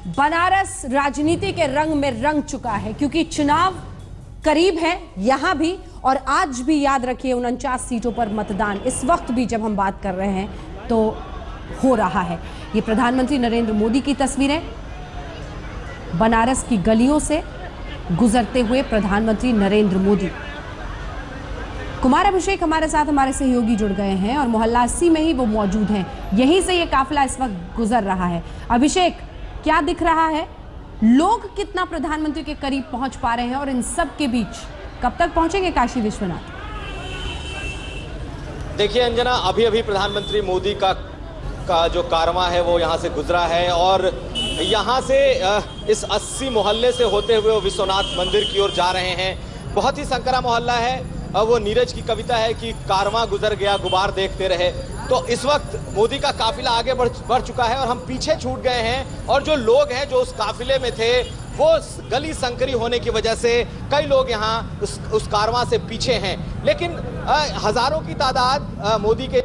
बनारस राजनीति के रंग में रंग चुका है क्योंकि चुनाव करीब है यहां भी, और आज भी याद रखिए 49 सीटों पर मतदान इस वक्त भी जब हम बात कर रहे हैं तो हो रहा है। ये प्रधानमंत्री नरेंद्र मोदी की तस्वीरें, बनारस की गलियों से गुजरते हुए प्रधानमंत्री नरेंद्र मोदी। कुमार अभिषेक हमारे साथ हमारे सहयोगी जुड़ गए हैं और मोहल्ला 80 में ही वो मौजूद हैं। यहीं से ये काफिला इस वक्त गुजर रहा है। अभिषेक, क्या दिख रहा है? लोग कितना प्रधानमंत्री के करीब पहुंच पा रहे हैं और इन सब के बीच कब तक पहुंचेंगे काशी विश्वनाथ? देखिए अंजना, अभी अभी प्रधानमंत्री मोदी का जो कारवां है वो यहाँ से गुजरा है और यहाँ से इस 80 मोहल्ले से होते हुए वो विश्वनाथ मंदिर की ओर जा रहे हैं। बहुत ही संकरा मोहल्ला है। वो नीरज की कविता है कि कारवां गुजर गया गुबार देखते रहे। तो इस वक्त मोदी का काफिला आगे बढ़ चुका है और हम पीछे छूट गए हैं, और जो लोग हैं जो उस काफिले में थे वो गली संकरी होने की वजह से कई लोग यहाँ उस कारवां से पीछे हैं। लेकिन हजारों की तादाद मोदी के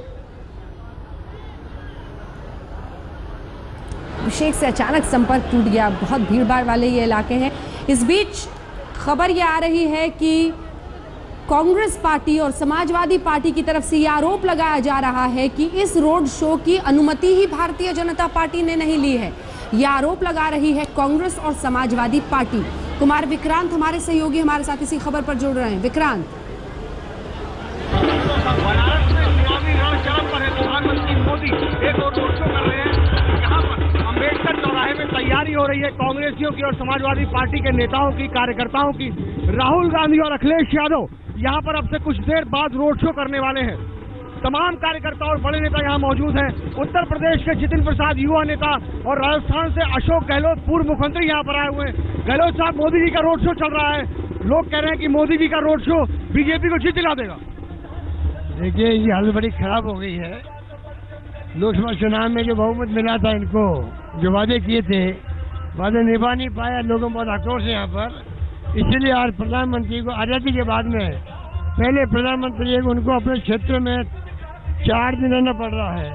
अभिषेक से अचानक संपर्क टूट गया। बहुत भीड़भाड़ वाले ये इलाके हैं। इस बीच खबर ये आ रही है कि कांग्रेस पार्टी और समाजवादी पार्टी की तरफ से ये आरोप लगाया जा रहा है कि इस रोड शो की अनुमति ही भारतीय जनता पार्टी ने नहीं ली है। यह आरोप लगा रही है कांग्रेस और समाजवादी पार्टी। कुमार विक्रांत हमारे सहयोगी हमारे साथ इसी खबर पर जुड़ रहे हैं। विक्रांत, बनारस में चुनावी रण चरम पर है। प्रधानमंत्री मोदी एक और रोड शो कर रहे हैं। यहाँ पर अम्बेडकर चौराहे में तैयारी हो रही है कांग्रेसियों की और समाजवादी पार्टी के नेताओं की, कार्यकर्ताओं की। राहुल गांधी और अखिलेश यादव यहाँ पर अब से कुछ देर बाद रोड शो करने वाले हैं। तमाम कार्यकर्ता और बड़े नेता यहाँ मौजूद हैं। उत्तर प्रदेश के जितिन प्रसाद युवा नेता और राजस्थान से अशोक गहलोत पूर्व मुख्यमंत्री यहाँ पर आए हुए हैं। गहलोत साहब, मोदी जी का रोड शो चल रहा है। लोग कह रहे हैं कि मोदी जी का रोड शो बीजेपी को जीत दिला देगा। देखिए, ये हालत बड़ी खराब हो गई है। लोकसभा चुनाव में जो बहुमत मिला था इनको, जो वादे किए थे, वादे निभा नहीं पाया। लोगों में बहुत आक्रोश है यहाँ पर। इसलिए आज प्रधानमंत्री को आजादी के बाद में पहले प्रधानमंत्री उनको अपने क्षेत्र में 4 दिन रहना पड़ रहा है।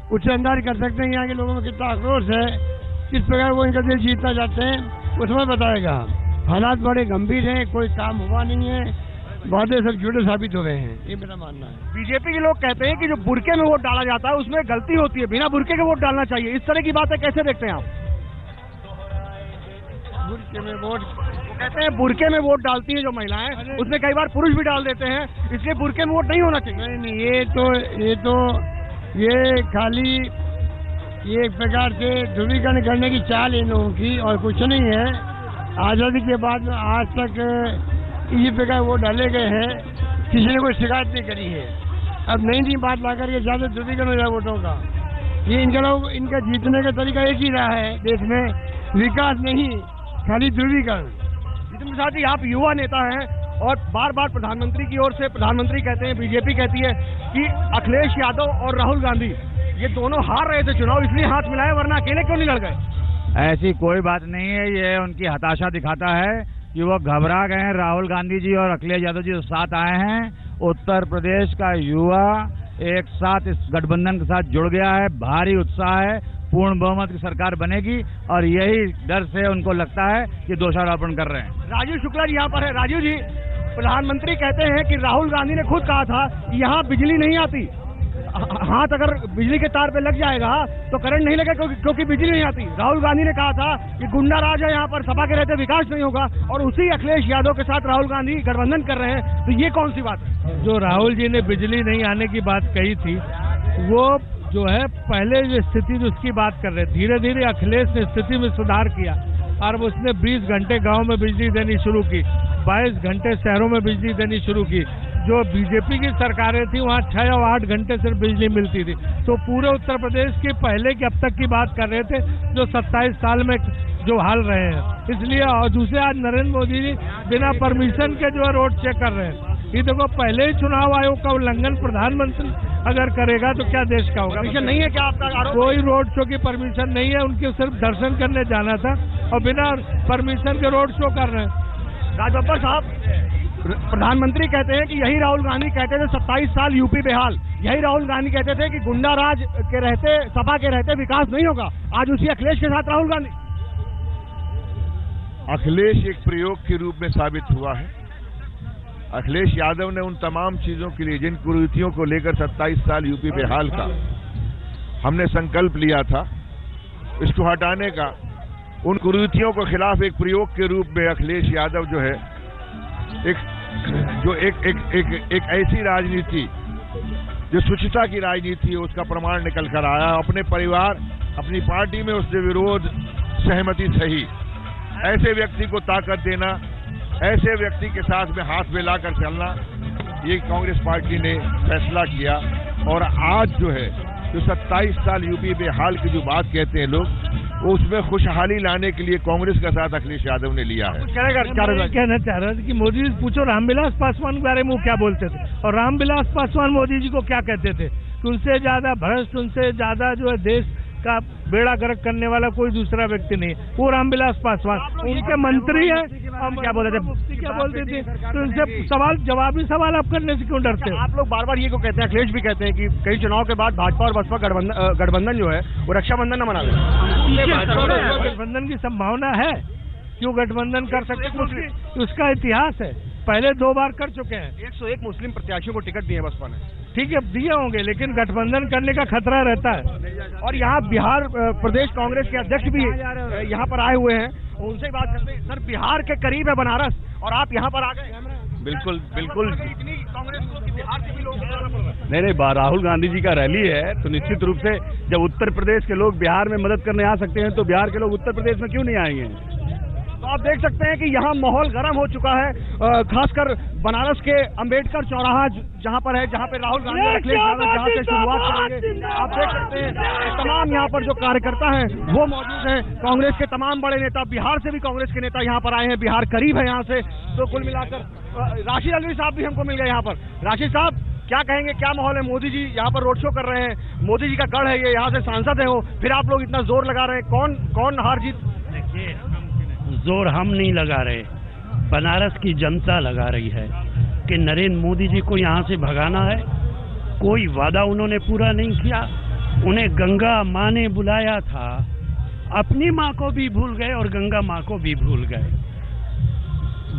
उससे अंदाज कर सकते हैं यहाँ के लोगों में कितना आक्रोश है, किस प्रकार वो इनका दिल जीतना चाहते हैं, वो समय बताएगा। हालात बड़े गंभीर हैं, कोई काम हुआ नहीं है, वादे सब झूठे साबित हो गए हैं, ये मेरा मानना है। बीजेपी के लोग कहते हैं कि जो बुरके में वोट डाला जाता है उसमें गलती होती है, बिना बुरके के वोट डालना चाहिए। इस तरह की बातें कैसे देखते हैं आप? बुरके में वोट, कहते हैं बुरके में वोट डालती है जो महिलाएं, उसमें कई बार पुरुष भी डाल देते हैं, इसलिए बुरके में वोट नहीं होना चाहिए। नहीं, ये खाली ये एक प्रकार से ध्रुवीकरण करने की चाल इन लोगों की, और कुछ नहीं है। आजादी के बाद आज तक इसी प्रकार वोट डाले गए हैं, किसी ने कोई शिकायत नहीं करी है। अब नई बात ला करके ज्यादा ध्रुवीकरण हो जाए वोटों का। ये इनका जीतने का तरीका एक ही रहा है देश में, विकास नहीं, खाली ध्रुवीकरण। जितिन प्रसाद जी, आप युवा नेता हैं और बार बार प्रधानमंत्री की ओर से प्रधानमंत्री कहते हैं, बीजेपी कहती है कि अखिलेश यादव और राहुल गांधी ये दोनों हार रहे थे चुनाव, इसलिए हाथ मिलाए, वरना अकेले क्यों नहीं लड़ गए? ऐसी कोई बात नहीं है। ये उनकी हताशा दिखाता है कि वो घबरा गए हैं। राहुल गांधी जी और अखिलेश यादव जी साथ आए हैं। उत्तर प्रदेश का युवा एक साथ इस गठबंधन के साथ जुड़ गया है। भारी उत्साह है, पूर्ण बहुमत की सरकार बनेगी, और यही डर से उनको लगता है कि दोषारोपण कर रहे हैं। राजीव शुक्ला जी यहाँ पर है। राजीव जी, प्रधानमंत्री कहते हैं कि राहुल गांधी ने खुद कहा था कि यहाँ बिजली नहीं आती, हाथ अगर बिजली के तार पे लग जाएगा तो करंट नहीं लगेगा क्योंकि बिजली नहीं आती। राहुल गांधी ने कहा था कि गुंडा राज है यहाँ पर, सपा के रहते विकास नहीं होगा, और उसी अखिलेश यादव के साथ राहुल गांधी गठबंधन कर रहे हैं। तो ये कौन सी बात है? जो राहुल जी ने बिजली नहीं आने की बात कही थी, वो जो है पहले जो स्थिति में उसकी बात कर रहे। धीरे धीरे अखिलेश ने स्थिति में सुधार किया और उसने 20 घंटे गांव में बिजली देनी शुरू की, 22 घंटे शहरों में बिजली देनी शुरू की। जो बीजेपी की सरकारें थी वहाँ 6 और 8 घंटे सिर्फ बिजली मिलती थी। तो पूरे उत्तर प्रदेश की पहले की अब तक की बात कर रहे थे, जो 27 साल में जो हाल रहे हैं। इसलिए और दूसरे आज नरेंद्र मोदी जी बिना परमिशन के जो है रोड चेक कर रहे हैं। ये देखो, पहले ही चुनाव आयोग का उल्लंघन प्रधानमंत्री अगर करेगा तो क्या देश का होगा? परमिशन नहीं है क्या आपका आरोप? कोई रोड शो की परमिशन नहीं है। उनके सिर्फ दर्शन करने जाना था और बिना परमिशन के रोड शो कर रहे हैं। राजबब्बर साहब, प्रधानमंत्री कहते हैं कि यही राहुल गांधी कहते थे 27 साल यूपी बेहाल, यही राहुल गांधी कहते थे कि गुंडा राज के रहते, सपा के रहते विकास नहीं होगा। आज उसी अखिलेश के साथ राहुल गांधी। अखिलेश एक प्रयोग के रूप में साबित हुआ है। अखिलेश यादव ने उन तमाम चीजों के लिए, जिन कुरीतियों को लेकर 27 साल यूपी बेहाल का हमने संकल्प लिया था, इसको हटाने का, उन कुरीतियों के खिलाफ एक प्रयोग के रूप में अखिलेश यादव जो है एक ऐसी राजनीति जो शुचिता की राजनीति है, उसका प्रमाण निकल कर आया। अपने परिवार, अपनी पार्टी में उसने विरोध सहमति सही। ऐसे व्यक्ति को ताकत देना, ऐसे व्यक्ति के साथ में हाथ मिलाकर चलना, ये कांग्रेस पार्टी ने फैसला किया। और आज जो है, जो 27 साल यूपी बेहाल की जो बात कहते हैं लोग, वो उसमें खुशहाली लाने के लिए कांग्रेस का साथ अखिलेश यादव ने लिया है। कहना चाह रहा था कि मोदी जी पूछो रामविलास पासवान के बारे में वो क्या बोलते थे, और रामविलास पासवान मोदी जी को क्या कहते थे कि उनसे ज्यादा भ्रष्ट, उनसे ज्यादा जो है देश का बेड़ा गर्क करने वाला कोई दूसरा व्यक्ति नहीं, वो रामविलास पासवान उनके मंत्री है। हम क्या बोलते थे, क्या बोलते थे, तो उनसे जवाबी सवाल आप करने से क्यों डरते हैं? आप लोग बार बार ये को कहते हैं, अखिलेश भी कहते हैं कि कई चुनाव के बाद भाजपा और बसपा गठबंधन जो है वो रक्षाबंधन न मना ले। गठबंधन की संभावना है, क्यों गठबंधन कर सकते, उसका इतिहास है, पहले 2 बार कर चुके हैं। 101 मुस्लिम प्रत्याशियों को टिकट दिए बसपा ने। ठीक है, दिए होंगे, लेकिन गठबंधन करने का खतरा रहता है। और यहाँ बिहार प्रदेश कांग्रेस के अध्यक्ष भी यहाँ पर आए हुए हैं, उनसे बात करते हैं। सर, बिहार के करीब है बनारस और आप यहाँ पर आ गए। बिल्कुल बिल्कुल, इतनी कांग्रेस को कि बिहार से भी लोग आना पड़ रहा है। नहीं, राहुल गांधी जी का रैली है, तो निश्चित रूप से जब उत्तर प्रदेश के लोग बिहार में मदद करने आ सकते हैं, तो बिहार के लोग उत्तर प्रदेश में क्यों नहीं आएंगे? तो आप देख सकते हैं कि यहाँ माहौल गर्म हो चुका है, खासकर बनारस के अंबेडकर चौराहा जहाँ पर है, जहाँ पे राहुल गांधी और अखिलेश यादव जहाँ से शुरुआत करेंगे। आप देख सकते हैं तमाम यहाँ पर जो कार्यकर्ता हैं वो मौजूद हैं। कांग्रेस के तमाम बड़े नेता, बिहार से भी कांग्रेस के नेता यहाँ पर आए हैं, बिहार करीब है यहाँ से। तो कुल मिलाकर राशिद अलवी साहब भी हमको मिल गए यहाँ पर। राशिद साहब, क्या कहेंगे, क्या माहौल है? मोदी जी यहाँ पर रोड शो कर रहे हैं, मोदी जी का गढ़ है ये, यहाँ से सांसद है वो, फिर आप लोग इतना जोर लगा रहे हैं, कौन हार जीत? देखिए, जोर हम नहीं लगा रहे, बनारस की जनता लगा रही है कि नरेंद्र मोदी जी को यहाँ से भगाना है। कोई वादा उन्होंने पूरा नहीं किया। उन्हें गंगा माँ ने बुलाया था, अपनी माँ को भी भूल गए और गंगा माँ को भी भूल गए।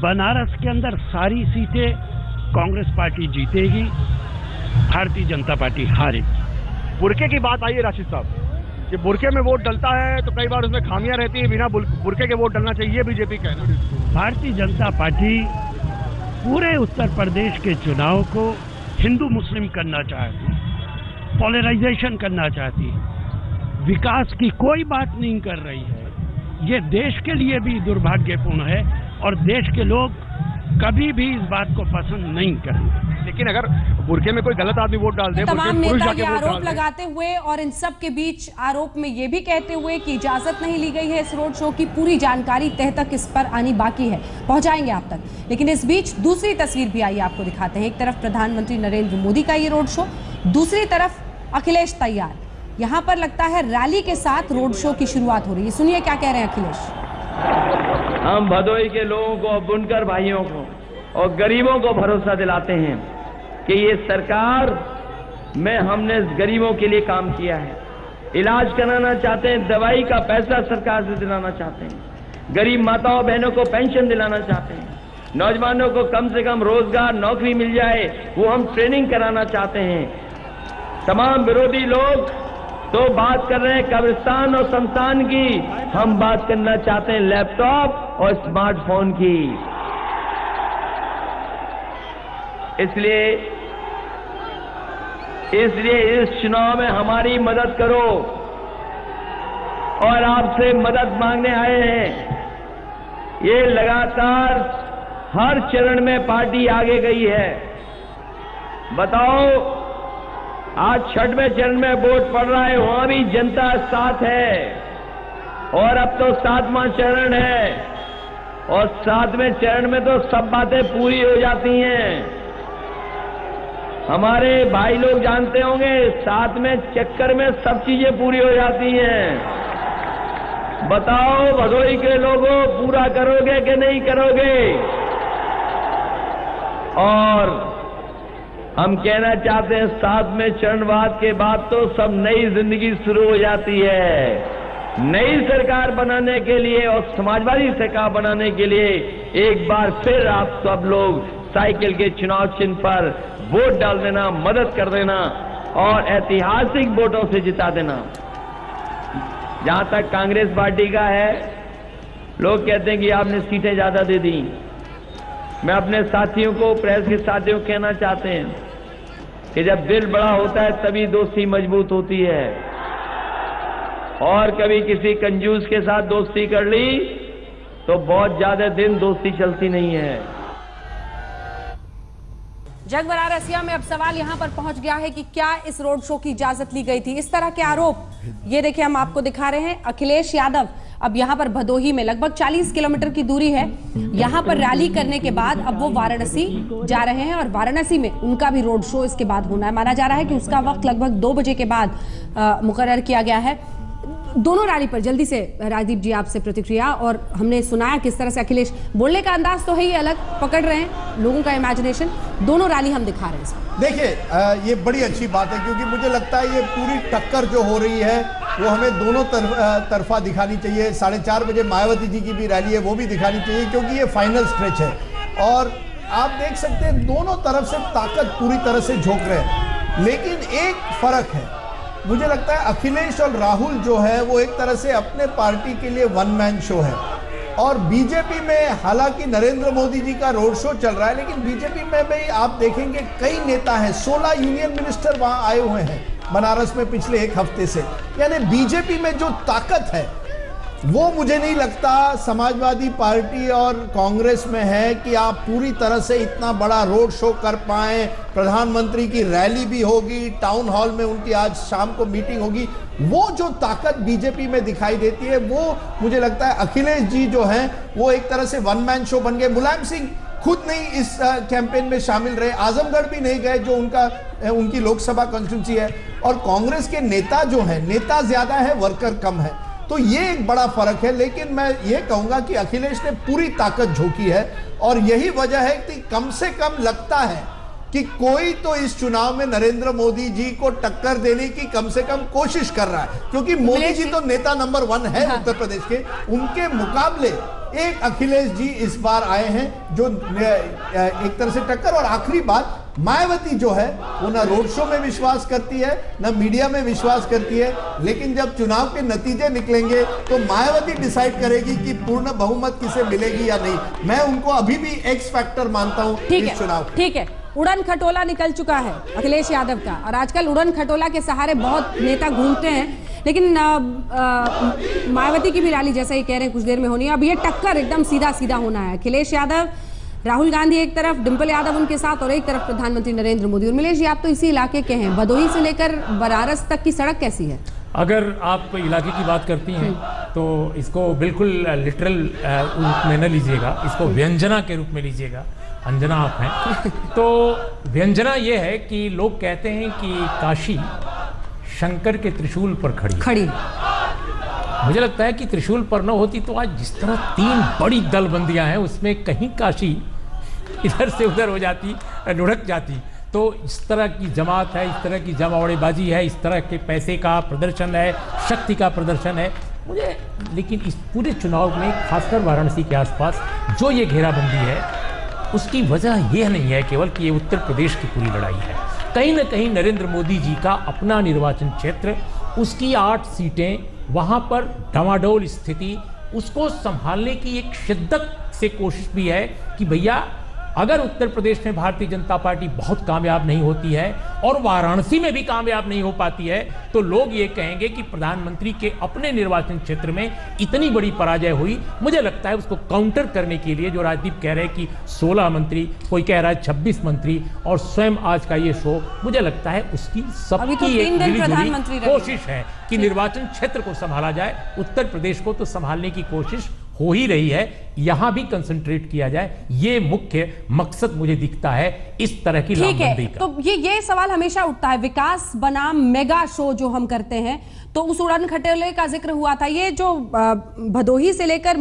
बनारस के अंदर सारी सीटें कांग्रेस पार्टी जीतेगी, भारतीय जनता पार्टी हारेगी। बुरके की बात आई है राशिद साहब कि बुरके में वोट डलता है तो कई बार उसमें खामियां रहती है, बिना बुरके के वोट डलना चाहिए, बीजेपी कहना। भारतीय जनता पार्टी पूरे उत्तर प्रदेश के चुनाव को हिंदू मुस्लिम करना चाहती, पोलराइजेशन करना चाहती, विकास की कोई बात नहीं कर रही है। ये देश के लिए भी दुर्भाग्यपूर्ण है और देश के लोग कभी भी इस बात को पसंद नहीं करेंगे। लेकिन अगर बुरके में कोई गलत आदमी वोट डाल दे, तमाम नेता ये आरोप लगाते हुए और इन सब के बीच आरोप में ये भी कहते हुए कि इजाजत नहीं ली गई है इस रोड शो की, पूरी जानकारी तह तक इस पर आनी बाकी है, पहुंचाएंगे आप तक। लेकिन इस बीच दूसरी तस्वीर भी आई, आपको दिखाते हैं। एक तरफ प्रधानमंत्री नरेंद्र मोदी का ये रोड शो, दूसरी तरफ अखिलेश तैयार। यहाँ पर लगता है रैली के साथ रोड शो की शुरुआत हो रही है। सुनिए क्या कह रहे हैं अखिलेश। हम भदोही के लोगों को, बुनकर भाइयों को और गरीबों को भरोसा दिलाते हैं कि ये सरकार में हमने गरीबों के लिए काम किया है। इलाज कराना चाहते हैं, दवाई का पैसा सरकार से दिलाना चाहते हैं, गरीब माताओं बहनों को पेंशन दिलाना चाहते हैं, नौजवानों को कम से कम रोजगार, नौकरी मिल जाए वो हम ट्रेनिंग कराना चाहते हैं। तमाम विरोधी लोग तो बात कर रहे हैं कब्रिस्तान और शमशान की, हम बात करना चाहते हैं लैपटॉप और स्मार्टफोन की। इसलिए इस चुनाव में हमारी मदद करो और आपसे मदद मांगने आए हैं। ये लगातार हर चरण में पार्टी आगे गई है। बताओ, आज 6वें चरण में वोट पड़ रहा है, वहां भी जनता साथ है और अब तो 7वां चरण है और 7वें चरण में तो सब बातें पूरी हो जाती हैं। हमारे भाई लोग जानते होंगे 7वें चक्कर में सब चीजें पूरी हो जाती हैं। बताओ भदोही के लोगों, पूरा करोगे कि नहीं करोगे? और हम कहना चाहते हैं 7वें चरणवाद के बाद तो सब नई जिंदगी शुरू हो जाती है। नई सरकार बनाने के लिए और समाजवादी सरकार बनाने के लिए एक बार फिर आप सब लोग साइकिल के चुनाव चिन्ह पर वोट डाल देना, मदद कर देना और ऐतिहासिक वोटों से जिता देना। जहां तक कांग्रेस पार्टी का है, लोग कहते हैं कि आपने सीटें ज्यादा दे दी। मैं अपने साथियों को, प्रेस के साथियों को कहना चाहते हैं कि जब दिल बड़ा होता है तभी दोस्ती मजबूत होती है, और कभी किसी कंजूस के साथ दोस्ती कर ली तो बहुत ज्यादा दिन दोस्ती चलती नहीं है। जगबरारसिया में अब सवाल यहां पर पहुंच गया है कि क्या इस रोड शो की इजाजत ली गई थी। इस तरह के आरोप ये देखिए हम आपको दिखा रहे हैं। अखिलेश यादव अब यहां पर भदोही में लगभग 40 किलोमीटर की दूरी है, यहां पर रैली करने के बाद अब वो वाराणसी जा रहे हैं और वाराणसी में उनका भी रोड शो इसके बाद होना है। माना जा रहा है कि उसका वक्त लगभग 2 बजे के बाद मुकर्रर किया गया है। दोनों रैली पर जल्दी से राजदीप जी आपसे प्रतिक्रिया। और हमने सुनाया किस तरह से अखिलेश बोलने का अंदाज तो है ही अलग, पकड़ रहे हैं लोगों का इमेजिनेशन। दोनों रैली हम दिखा रहे हैं। देखिए ये बड़ी अच्छी बात है, क्योंकि मुझे लगता है ये पूरी टक्कर जो हो रही है वो हमें दोनों तरफा दिखानी चाहिए। 4:30 बजे मायावती जी की भी रैली है, वो भी दिखानी चाहिए, क्योंकि ये फाइनल स्ट्रेच है और आप देख सकते हैं दोनों तरफ से ताकत पूरी तरह से झोंक रहे हैं। लेकिन एक फर्क है, मुझे लगता है अखिलेश और राहुल जो है वो एक तरह से अपने पार्टी के लिए वन मैन शो है, और बीजेपी में हालांकि नरेंद्र मोदी जी का रोड शो चल रहा है, लेकिन बीजेपी में भी आप देखेंगे कई नेता हैं, 16 यूनियन मिनिस्टर वहां आए हुए हैं बनारस में पिछले 1 हफ्ते से। यानी बीजेपी में जो ताकत है वो मुझे नहीं लगता समाजवादी पार्टी और कांग्रेस में है कि आप पूरी तरह से इतना बड़ा रोड शो कर पाए। प्रधानमंत्री की रैली भी होगी, टाउन हॉल में उनकी आज शाम को मीटिंग होगी। वो जो ताकत बीजेपी में दिखाई देती है वो मुझे लगता है अखिलेश जी जो हैं वो एक तरह से वन मैन शो बन गए। मुलायम सिंह खुद नहीं इस कैंपेन में शामिल रहे, आजमगढ़ भी नहीं गए जो उनकी लोकसभा कॉन्स्टिट्यूंसी है, और कांग्रेस के नेता जो हैं, नेता ज्यादा है वर्कर कम है, तो ये एक बड़ा फर्क है। लेकिन मैं ये कहूंगा कि अखिलेश ने पूरी ताकत झोंकी है, और यही वजह है कि कम से कम लगता है कि कोई तो इस चुनाव में नरेंद्र मोदी जी को टक्कर देने की कम से कम कोशिश कर रहा है, क्योंकि मोदी जी तो नेता नंबर 1 है उत्तर प्रदेश के। उनके मुकाबले एक अखिलेश जी इस बार आए हैं जो एक तरह से टक्कर। और आखिरी बात, मायावती जो है वो ना रोड शो में विश्वास करती है ना मीडिया में विश्वास करती है, लेकिन जब चुनाव के नतीजे निकलेंगे तो मायावती डिसाइड करेगी कि पूर्ण बहुमत किसे मिलेगी या नहीं। मैं उनको अभी भी एक्स फैक्टर मानता हूं इस चुनाव। ठीक है, उड़न खटोला निकल चुका है अखिलेश यादव का, और आजकल उड़न खटोला के सहारे बहुत नेता घूमते हैं, लेकिन मायावती की भी रैली जैसा ही कह रहे हैं कुछ देर में होनी है। अब ये टक्कर एकदम सीधा सीधा होना है। अखिलेश यादव, राहुल गांधी एक तरफ, डिंपल यादव उनके साथ, और एक तरफ प्रधानमंत्री नरेंद्र मोदी। और मिलेश जी आप तो इसी इलाके के हैं, भदोही से लेकर बनारस तक की सड़क कैसी है? अगर आप इलाके की बात करती हैं तो इसको बिल्कुल लिटरल रूप में न लीजिएगा, इसको व्यंजना के रूप में लीजिएगा। अंजना आप हैं तो व्यंजना ये है कि लोग कहते हैं कि काशी शंकर के त्रिशूल पर खड़ी। मुझे लगता है कि त्रिशूल पर न होती तो आज जिस तरह 3 बड़ी दलबंदियां हैं उसमें कहीं काशी इधर से उधर हो जाती, लुढ़क जाती। तो इस तरह की जमात है, इस तरह की जमावड़ेबाजी है, इस तरह के पैसे का प्रदर्शन है, शक्ति का प्रदर्शन है मुझे। लेकिन इस पूरे चुनाव में खासकर वाराणसी के आसपास जो ये घेराबंदी है उसकी वजह यह नहीं है केवल कि ये उत्तर प्रदेश की पूरी लड़ाई है। कहीं ना कहीं नरेंद्र मोदी जी का अपना निर्वाचन क्षेत्र, उसकी 8 सीटें, वहाँ पर डामाडोल स्थिति, उसको संभालने की एक शिद्दत से कोशिश भी है कि भैया अगर उत्तर प्रदेश में भारतीय जनता पार्टी बहुत कामयाब नहीं होती है और वाराणसी में भी कामयाब नहीं हो पाती है तो लोग ये कहेंगे कि प्रधानमंत्री के अपने निर्वाचन क्षेत्र में इतनी बड़ी पराजय हुई। मुझे लगता है उसको काउंटर करने के लिए जो राजदीप कह रहे हैं कि 16 मंत्री, कोई कह रहा है 26 मंत्री, और स्वयं आज का ये शो, मुझे लगता है उसकी सबकी एक मिलीजुली कोशिश है कि निर्वाचन क्षेत्र को संभाला जाए। उत्तर प्रदेश को तो संभालने की कोशिश हो ही रही है, यहां भी कंसंट्रेट किया जाए, ये मुख्य मकसद मुझे दिखता है इस तरह की लामबंदी का। तो ये सवाल हमेशा उठता है, विकास बनाम मेगा शो जो हम करते हैं, तो उस उड़न खटोले का जिक्र हुआ था। ये जो भदोही से लेकर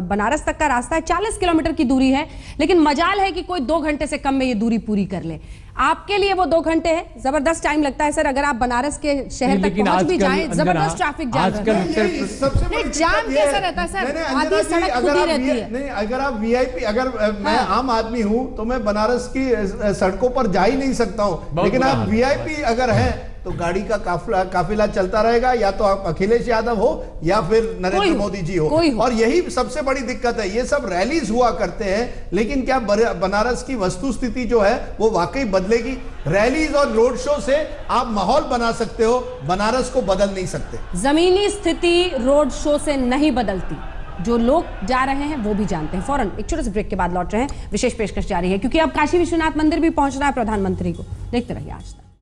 बनारस तक का रास्ता है, 40 किलोमीटर की दूरी है, लेकिन मजाल है कि कोई 2 घंटे से कम में ये दूरी पूरी कर ले। आपके लिए वो 2 घंटे है, जबरदस्त टाइम लगता है सर। अगर आप बनारस के शहर तक पहुंच भी जाएं, जबरदस्त ट्रैफिक जाम रहता है। सबसे जाम कैसा रहता है सर? आधी सड़क खुली रहती है। नहीं, अगर आप वीआईपी, अगर मैं आम आदमी हूं तो मैं बनारस की सड़कों पर जा ही नहीं सकता हूं, लेकिन आप वीआईपी अगर हैं तो गाड़ी का काफिला चलता रहेगा, या तो आप अखिलेश यादव हो या फिर नरेंद्र मोदी जी हो। और यही सबसे बड़ी दिक्कत है, ये सब रैलीज हुआ करते हैं, लेकिन क्या बनारस की वस्तुस्थिति जो है वो वाकई बदलेगी? रैलीज और रोड शो से आप माहौल बना सकते हो, बनारस को बदल नहीं सकते। जमीनी स्थिति रोड शो से नहीं बदलती, जो लोग जा रहे हैं वो भी जानते हैं। फौरन एक छोटे से ब्रेक के बाद लौट रहे हैं, विशेष पेशकश जारी है क्योंकि अब काशी विश्वनाथ मंदिर भी पहुंचना है प्रधानमंत्री को। देखते रहिए आज तक।